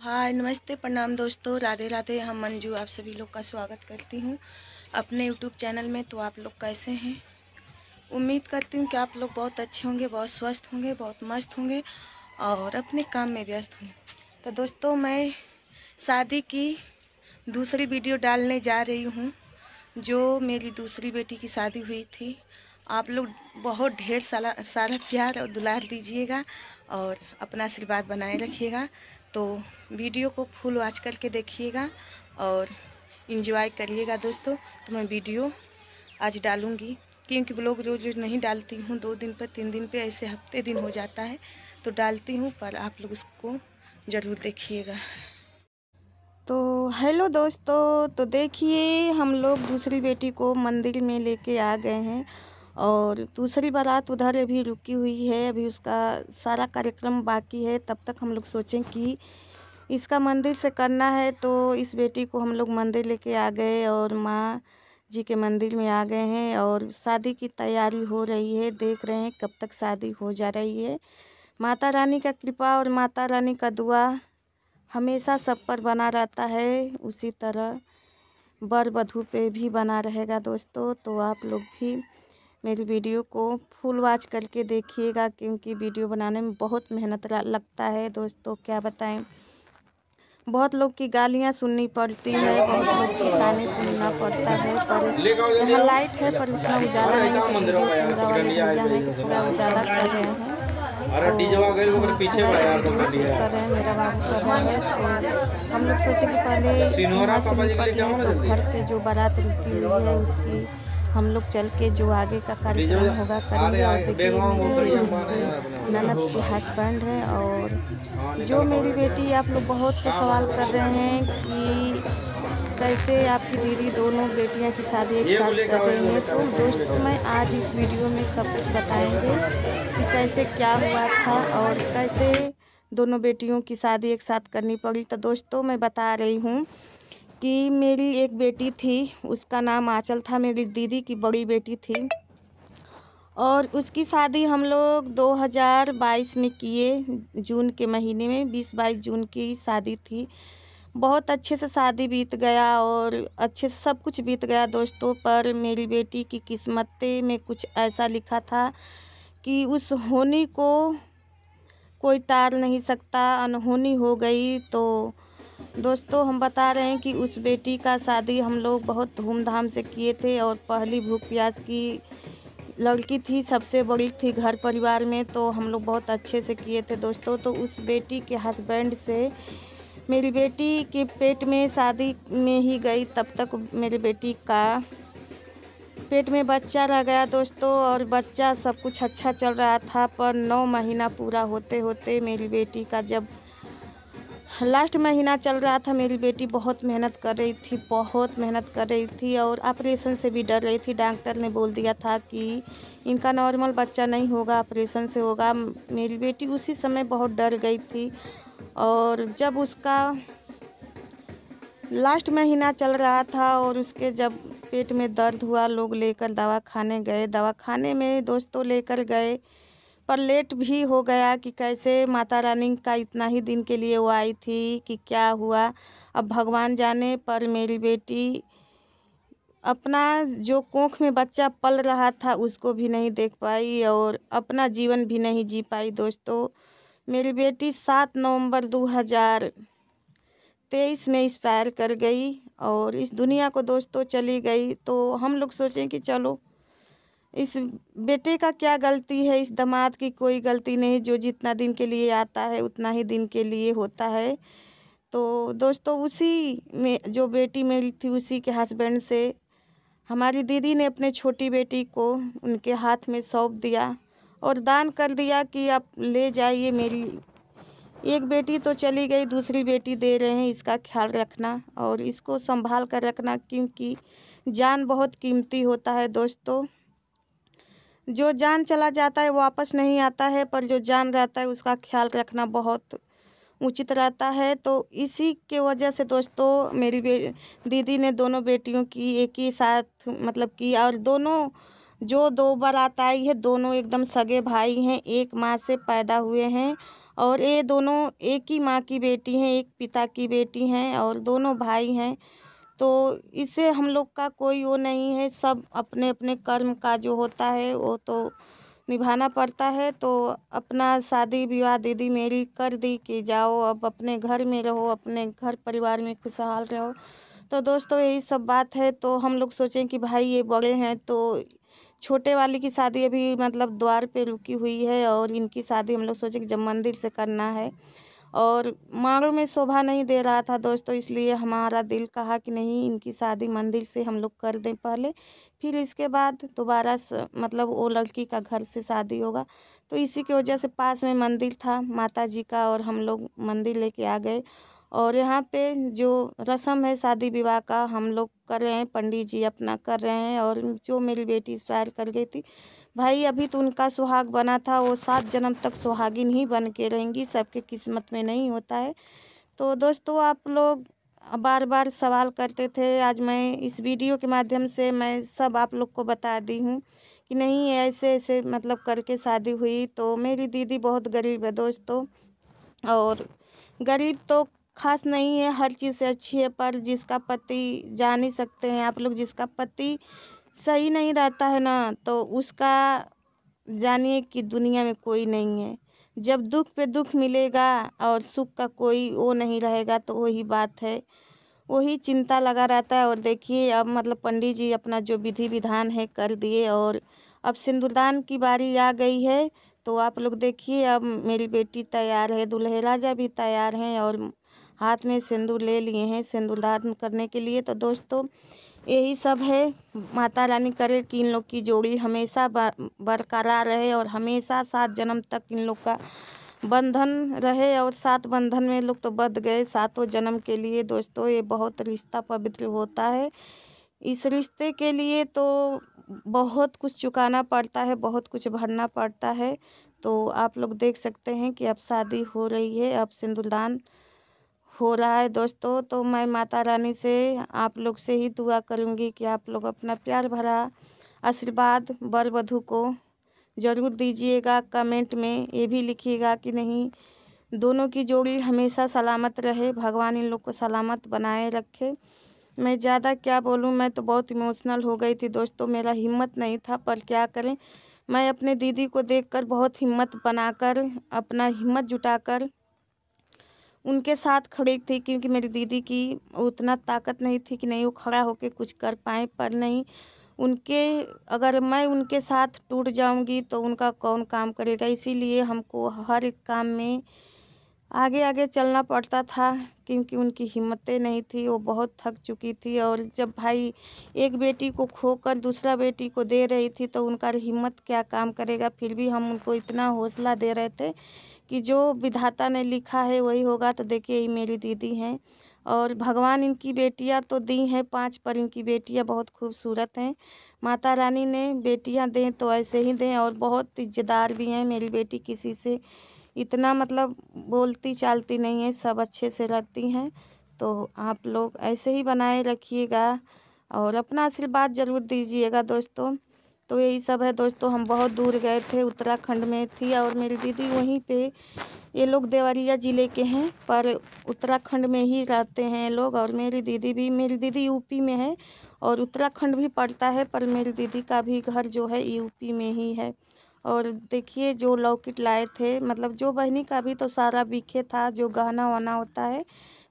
हाय नमस्ते प्रणाम दोस्तों, राधे राधे। हम मंजू आप सभी लोग का स्वागत करती हूँ अपने यूट्यूब चैनल में। तो आप लोग कैसे हैं? उम्मीद करती हूँ कि आप लोग बहुत अच्छे होंगे, बहुत स्वस्थ होंगे, बहुत मस्त होंगे और अपने काम में व्यस्त होंगे। तो दोस्तों, मैं शादी की दूसरी वीडियो डालने जा रही हूँ। जो मेरी दूसरी बेटी की शादी हुई थी, आप लोग बहुत ढेर सारा प्यार और दुलार दीजिएगा और अपना आशीर्वाद बनाए रखिएगा। तो वीडियो को फुल वॉच करके देखिएगा और इन्जॉय करिएगा दोस्तों। तो मैं वीडियो आज डालूँगी, क्योंकि ब्लॉग रोज रोज नहीं डालती हूँ, 2 दिन पे 3 दिन पे ऐसे हफ्ते दिन हो जाता है तो डालती हूँ, पर आप लोग उसको ज़रूर देखिएगा। तो हेलो दोस्तों, तो देखिए हम लोग दूसरी बेटी को मंदिर में लेके आ गए हैं और दूसरी बारात उधर अभी रुकी हुई है। अभी उसका सारा कार्यक्रम बाकी है। तब तक हम लोग सोचें कि इसका मंदिर से करना है, तो इस बेटी को हम लोग मंदिर लेके आ गए और माँ जी के मंदिर में आ गए हैं और शादी की तैयारी हो रही है। देख रहे हैं कब तक शादी हो जा रही है। माता रानी का कृपा और माता रानी का दुआ हमेशा सब पर बना रहता है, उसी तरह वर वधू पे भी बना रहेगा दोस्तों। तो आप लोग भी मेरी वीडियो को फुल वॉच करके देखिएगा, क्योंकि वीडियो बनाने में बहुत मेहनत लगता है दोस्तों। क्या बताएं, बहुत लोग की गालियां सुननी पड़ती है, बहुत लोग की ताने सुनना पड़ता है। पर यहाँ लाइट है पर उतना उजाला नहीं है। वीडियो कैमरा वाले भैया हैं तो थोड़ा उजाला कर रहे हैं। तो कर रहे हैं, मेरा बाबू कर रहा है। तो हम लोग सोचे कि पहले यहाँ से निपट लें, तो घर पे जो बारात रुकी हुई है उसकी हम लोग चल के जो आगे का कार्यक्रम होगा करेंगे। और देखिए मेरी ननद के हस्बैंड हैं और जो मेरी बेटी, आप लोग बहुत से सवाल कर रहे हैं कि कैसे आपकी दीदी दोनों बेटियां की शादी एक साथ कर रही हैं। तो दोस्तों, मैं आज इस वीडियो में सब कुछ बताएंगे कि कैसे क्या हुआ था और कैसे दोनों बेटियों की शादी एक साथ करनी पड़ी। तो दोस्तों, मैं बता रही हूँ कि मेरी एक बेटी थी, उसका नाम आंचल था, मेरी दीदी की बड़ी बेटी थी और उसकी शादी हम लोग 2022 में किए, जून के महीने में 20-22 जून की शादी थी। बहुत अच्छे से शादी बीत गया और अच्छे से सब कुछ बीत गया दोस्तों। पर मेरी बेटी की किस्मत में कुछ ऐसा लिखा था कि उस होनी को कोई टाल नहीं सकता, अनहोनी हो गई। तो दोस्तों, हम बता रहे हैं कि उस बेटी का शादी हम लोग बहुत धूमधाम से किए थे और पहली भूख प्यास की लड़की थी, सबसे बड़ी थी घर परिवार में, तो हम लोग बहुत अच्छे से किए थे दोस्तों। तो उस बेटी के हस्बैंड से मेरी बेटी के पेट में शादी में ही गई, तब तक मेरी बेटी का पेट में बच्चा रह गया दोस्तों। और बच्चा सब कुछ अच्छा चल रहा था, पर 9 महीना पूरा होते होते मेरी बेटी का जब लास्ट महीना चल रहा था, मेरी बेटी बहुत मेहनत कर रही थी, बहुत मेहनत कर रही थी और ऑपरेशन से भी डर रही थी। डॉक्टर ने बोल दिया था कि इनका नॉर्मल बच्चा नहीं होगा, ऑपरेशन से होगा। मेरी बेटी उसी समय बहुत डर गई थी। और जब उसका लास्ट महीना चल रहा था और उसके जब पेट में दर्द हुआ, लोग लेकर दवाखाने गए। दवाखाने में दोस्तों लेकर गए, पर लेट भी हो गया कि कैसे माता रानी का इतना ही दिन के लिए वो आई थी कि क्या हुआ अब भगवान जाने। पर मेरी बेटी अपना जो कोख में बच्चा पल रहा था उसको भी नहीं देख पाई और अपना जीवन भी नहीं जी पाई दोस्तों। मेरी बेटी 7 नवंबर 2023 में एक्सपायर कर गई और इस दुनिया को दोस्तों चली गई। तो हम लोग सोचें कि चलो, इस बेटे का क्या गलती है, इस दामाद की कोई गलती नहीं, जो जितना दिन के लिए आता है उतना ही दिन के लिए होता है। तो दोस्तों, उसी में जो बेटी मेरी थी उसी के हस्बैंड से हमारी दीदी ने अपने छोटी बेटी को उनके हाथ में सौंप दिया और दान कर दिया कि आप ले जाइए, मेरी एक बेटी तो चली गई, दूसरी बेटी दे रहे हैं, इसका ख्याल रखना और इसको संभाल कर रखना, क्योंकि जान बहुत कीमती होता है दोस्तों। जो जान चला जाता है वापस नहीं आता है, पर जो जान रहता है उसका ख्याल रखना बहुत उचित रहता है। तो इसी के वजह से दोस्तों मेरी दीदी ने दोनों बेटियों की एक ही साथ मतलब की, और दोनों जो 2 बारात आई है दोनों एकदम सगे भाई हैं, एक माँ से पैदा हुए हैं और ये दोनों एक ही माँ की बेटी हैं, एक पिता की बेटी हैं और दोनों भाई हैं। तो इससे हम लोग का कोई वो नहीं है, सब अपने अपने कर्म का जो होता है वो तो निभाना पड़ता है। तो अपना शादी विवाह दीदी मेरी कर दी कि जाओ अब अपने घर में रहो, अपने घर परिवार में खुशहाल रहो। तो दोस्तों यही सब बात है। तो हम लोग सोचें कि भाई ये बड़े हैं, तो छोटे वाली की शादी अभी मतलब द्वार पे रुकी हुई है और इनकी शादी हम लोग सोचे कि जब मंदिर से करना है और मांगों में शोभा नहीं दे रहा था दोस्तों, इसलिए हमारा दिल कहा कि नहीं इनकी शादी मंदिर से हम लोग कर दें पहले, फिर इसके बाद दोबारा मतलब वो लड़की का घर से शादी होगा। तो इसी की वजह से पास में मंदिर था माता जी का और हम लोग मंदिर लेके आ गए। और यहाँ पे जो रस्म है शादी विवाह का हम लोग कर रहे हैं, पंडित जी अपना कर रहे हैं। और जो मेरी बेटी एक्सपायर कर गई थी भाई, अभी तो उनका सुहाग बना था, वो 7 जन्म तक सुहागिन ही बन के रहेंगी, सबके किस्मत में नहीं होता है। तो दोस्तों आप लोग बार बार सवाल करते थे, आज मैं इस वीडियो के माध्यम से मैं सब आप लोग को बता दी हूँ कि नहीं ऐसे ऐसे मतलब करके शादी हुई। तो मेरी दीदी बहुत गरीब है दोस्तों, और गरीब तो खास नहीं है, हर चीज़ से अच्छी है, पर जिसका पति जान ही सकते हैं आप लोग, जिसका पति सही नहीं रहता है ना, तो उसका जानिए कि दुनिया में कोई नहीं है। जब दुख पे दुख मिलेगा और सुख का कोई वो नहीं रहेगा, तो वही बात है, वही चिंता लगा रहता है। और देखिए अब मतलब पंडित जी अपना जो विधि विधान है कर दिए और अब सिंदूरदान की बारी आ गई है। तो आप लोग देखिए अब मेरी बेटी तैयार है, दूल्हे राजा भी तैयार हैं और हाथ में सिंदूर ले लिए हैं सिंदूरदान करने के लिए। तो दोस्तों यही सब है, माता रानी करे कि इन लोग की जोड़ी हमेशा बरकरार रहे और हमेशा 7 जन्म तक इन लोग का बंधन रहे। और 7 बंधन में लोग तो बंध गए 7 जन्म के लिए। दोस्तों ये बहुत रिश्ता पवित्र होता है, इस रिश्ते के लिए तो बहुत कुछ चुकाना पड़ता है, बहुत कुछ भरना पड़ता है। तो आप लोग देख सकते हैं कि अब शादी हो रही है, अब सिंदूरदान हो रहा है दोस्तों। तो मैं माता रानी से आप लोग से ही दुआ करूंगी कि आप लोग अपना प्यार भरा आशीर्वाद वर वधू को ज़रूर दीजिएगा। कमेंट में ये भी लिखिएगा कि नहीं दोनों की जोड़ी हमेशा सलामत रहे, भगवान इन लोग को सलामत बनाए रखे। मैं ज़्यादा क्या बोलूँ, मैं तो बहुत इमोशनल हो गई थी दोस्तों, मेरा हिम्मत नहीं था, पर क्या करें, मैं अपने दीदी को देखकर बहुत हिम्मत बनाकर अपना हिम्मत जुटाकर उनके साथ खड़ी थी, क्योंकि मेरी दीदी की उतना ताकत नहीं थी कि नहीं वो खड़ा होकर कुछ कर पाए। पर नहीं, उनके अगर मैं उनके साथ टूट जाऊंगी तो उनका कौन काम करेगा, इसीलिए हमको हर एक काम में आगे आगे चलना पड़ता था, क्योंकि उनकी हिम्मतें नहीं थी, वो बहुत थक चुकी थी। और जब भाई एक बेटी को खोकर दूसरा बेटी को दे रही थी तो उनका हिम्मत क्या काम करेगा। फिर भी हम उनको इतना हौसला दे रहे थे कि जो विधाता ने लिखा है वही होगा। तो देखिए ये मेरी दीदी हैं और भगवान इनकी बेटियां तो दी हैं 5, पर इनकी बेटियां बहुत खूबसूरत हैं। माता रानी ने बेटियां दें तो ऐसे ही दें, और बहुत इज्जतदार भी हैं मेरी बेटी, किसी से इतना मतलब बोलती चालती नहीं है, सब अच्छे से रहती हैं। तो आप लोग ऐसे ही बनाए रखिएगा और अपना आशीर्वाद ज़रूर दीजिएगा दोस्तों। तो यही सब है दोस्तों, हम बहुत दूर गए थे, उत्तराखंड में थी और मेरी दीदी वहीं पे, ये लोग देवरिया ज़िले के हैं पर उत्तराखंड में ही रहते हैं लोग। और मेरी दीदी यूपी में है और उत्तराखंड भी पड़ता है, पर मेरी दीदी का भी घर जो है यूपी में ही है। और देखिए जो लॉकेट लाए थे, मतलब जो बहनी का भी तो सारा बिखे था, जो गहना वहना होता है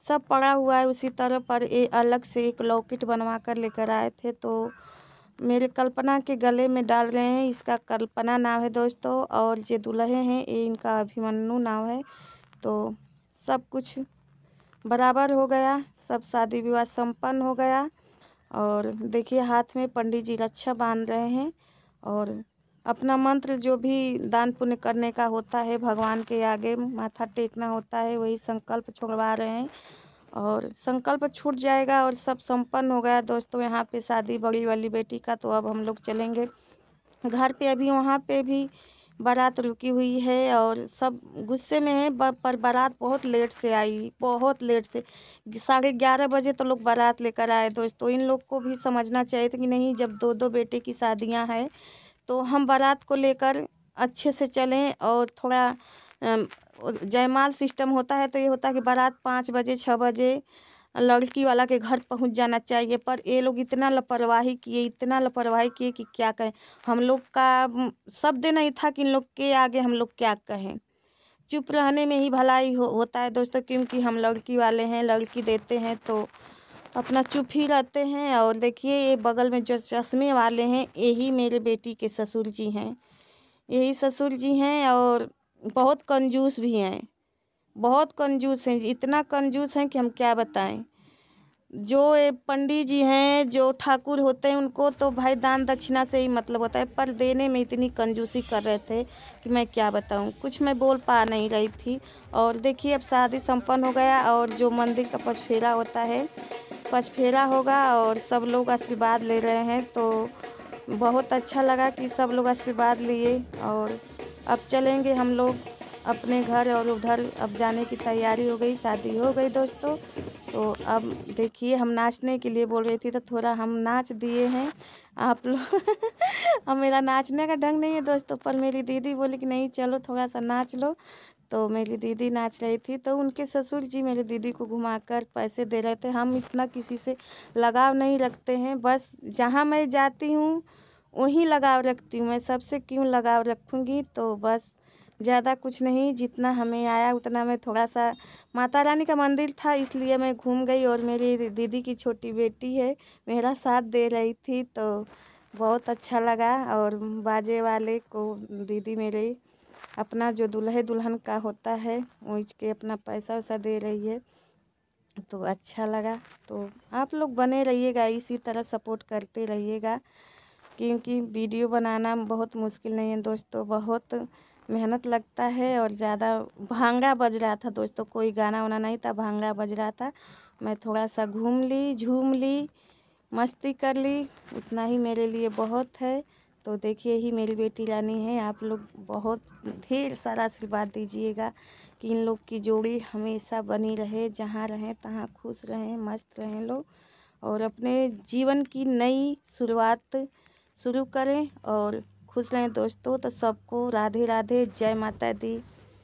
सब पड़ा हुआ है उसी तरह, पर ये अलग से एक लॉकेट बनवा कर लेकर आए थे। तो मेरे कल्पना के गले में डाल रहे हैं, इसका कल्पना नाम है दोस्तों, और जो दुल्हे हैं ये इनका अभिमन्यु नाम है। तो सब कुछ बराबर हो गया, सब शादी विवाह संपन्न हो गया। और देखिए हाथ में पंडित जी रक्षा बांध रहे हैं और अपना मंत्र जो भी दान पुण्य करने का होता है भगवान के आगे माथा टेकना होता है, वही संकल्प छोड़वा रहे हैं और संकल्प छूट जाएगा और सब संपन्न हो गया दोस्तों। यहाँ पे शादी बड़ी वाली बेटी का, तो अब हम लोग चलेंगे घर पे। अभी वहाँ पे भी बारात रुकी हुई है और सब गुस्से में है, पर बारात बहुत लेट से आई, बहुत लेट से 11:30 बजे तो लोग बारात लेकर आए दोस्तों। इन लोग को भी समझना चाहिए था कि नहीं, जब 2-2 बेटे की शादियाँ हैं तो हम बारात को लेकर अच्छे से चलें और थोड़ा जयमाल सिस्टम होता है तो ये होता है कि बारात 5 बजे 6 बजे लड़की वाला के घर पहुंच जाना चाहिए, पर ये लोग इतना लापरवाही किए, इतना लापरवाही किए कि क्या कहें। हम लोग का शब्द नहीं था कि इन लोग के आगे हम लोग क्या कहें। चुप रहने में ही भलाई होता है दोस्तों, क्योंकि हम लड़की वाले हैं, लड़की देते हैं तो अपना चुप ही रहते हैं। और देखिए ये बगल में जो चश्मे वाले हैं यही मेरे बेटी के ससुर जी हैं, यही ससुर जी हैं और बहुत कंजूस भी हैं, बहुत कंजूस हैं, इतना कंजूस हैं कि हम क्या बताएं। जो ये पंडित जी हैं, जो ठाकुर होते हैं, उनको तो भाई दान दक्षिणा से ही मतलब होता है, पर देने में इतनी कंजूसी कर रहे थे कि मैं क्या बताऊं, कुछ मैं बोल पा नहीं रही थी। और देखिए अब शादी संपन्न हो गया और जो मंदिर का पचफेरा होता है, पचफेरा होगा और सब लोग आशीर्वाद ले रहे हैं, तो बहुत अच्छा लगा कि सब लोग आशीर्वाद लिए। और अब चलेंगे हम लोग अपने घर और उधर अब जाने की तैयारी हो गई, शादी हो गई दोस्तों। तो अब देखिए हम नाचने के लिए बोल रही थी तो थोड़ा हम नाच दिए हैं आप लोग अब मेरा नाचने का ढंग नहीं है दोस्तों, पर मेरी दीदी बोली कि नहीं चलो थोड़ा सा नाच लो, तो मेरी दीदी नाच रही थी। तो उनके ससुर जी मेरी दीदी को घुमाकर पैसे दे रहे थे। हम इतना किसी से लगाव नहीं रखते हैं, बस जहाँ मैं जाती हूँ वहीं लगाव रखती हूँ, मैं सबसे क्यों लगाव रखूँगी। तो बस ज़्यादा कुछ नहीं, जितना हमें आया उतना मैं थोड़ा सा, माता रानी का मंदिर था इसलिए मैं घूम गई। और मेरी दीदी की छोटी बेटी है मेरा साथ दे रही थी तो बहुत अच्छा लगा। और बाजे वाले को दीदी मेरे अपना जो दूल्हे दुल्हन का होता है उसके के अपना पैसा वैसा दे रही है, तो अच्छा लगा। तो आप लोग बने रहिएगा, इसी तरह सपोर्ट करते रहिएगा, क्योंकि वीडियो बनाना बहुत मुश्किल नहीं है दोस्तों, बहुत मेहनत लगता है। और ज़्यादा भांगड़ा बज रहा था दोस्तों, कोई गाना वाना नहीं था, भांगड़ा बज रहा था। मैं थोड़ा सा घूम ली, झूम ली, मस्ती कर ली, उतना ही मेरे लिए बहुत है। तो देखिए ही मेरी बेटी रानी है, आप लोग बहुत ढेर सारा आशीर्वाद दीजिएगा कि इन लोग की जोड़ी हमेशा बनी रहे, जहाँ रहें तहाँ खुश रहें, मस्त रहें लोग, और अपने जीवन की नई शुरुआत शुरू करें और खुश रहें दोस्तों। तो सबको राधे राधे, जय माता दी।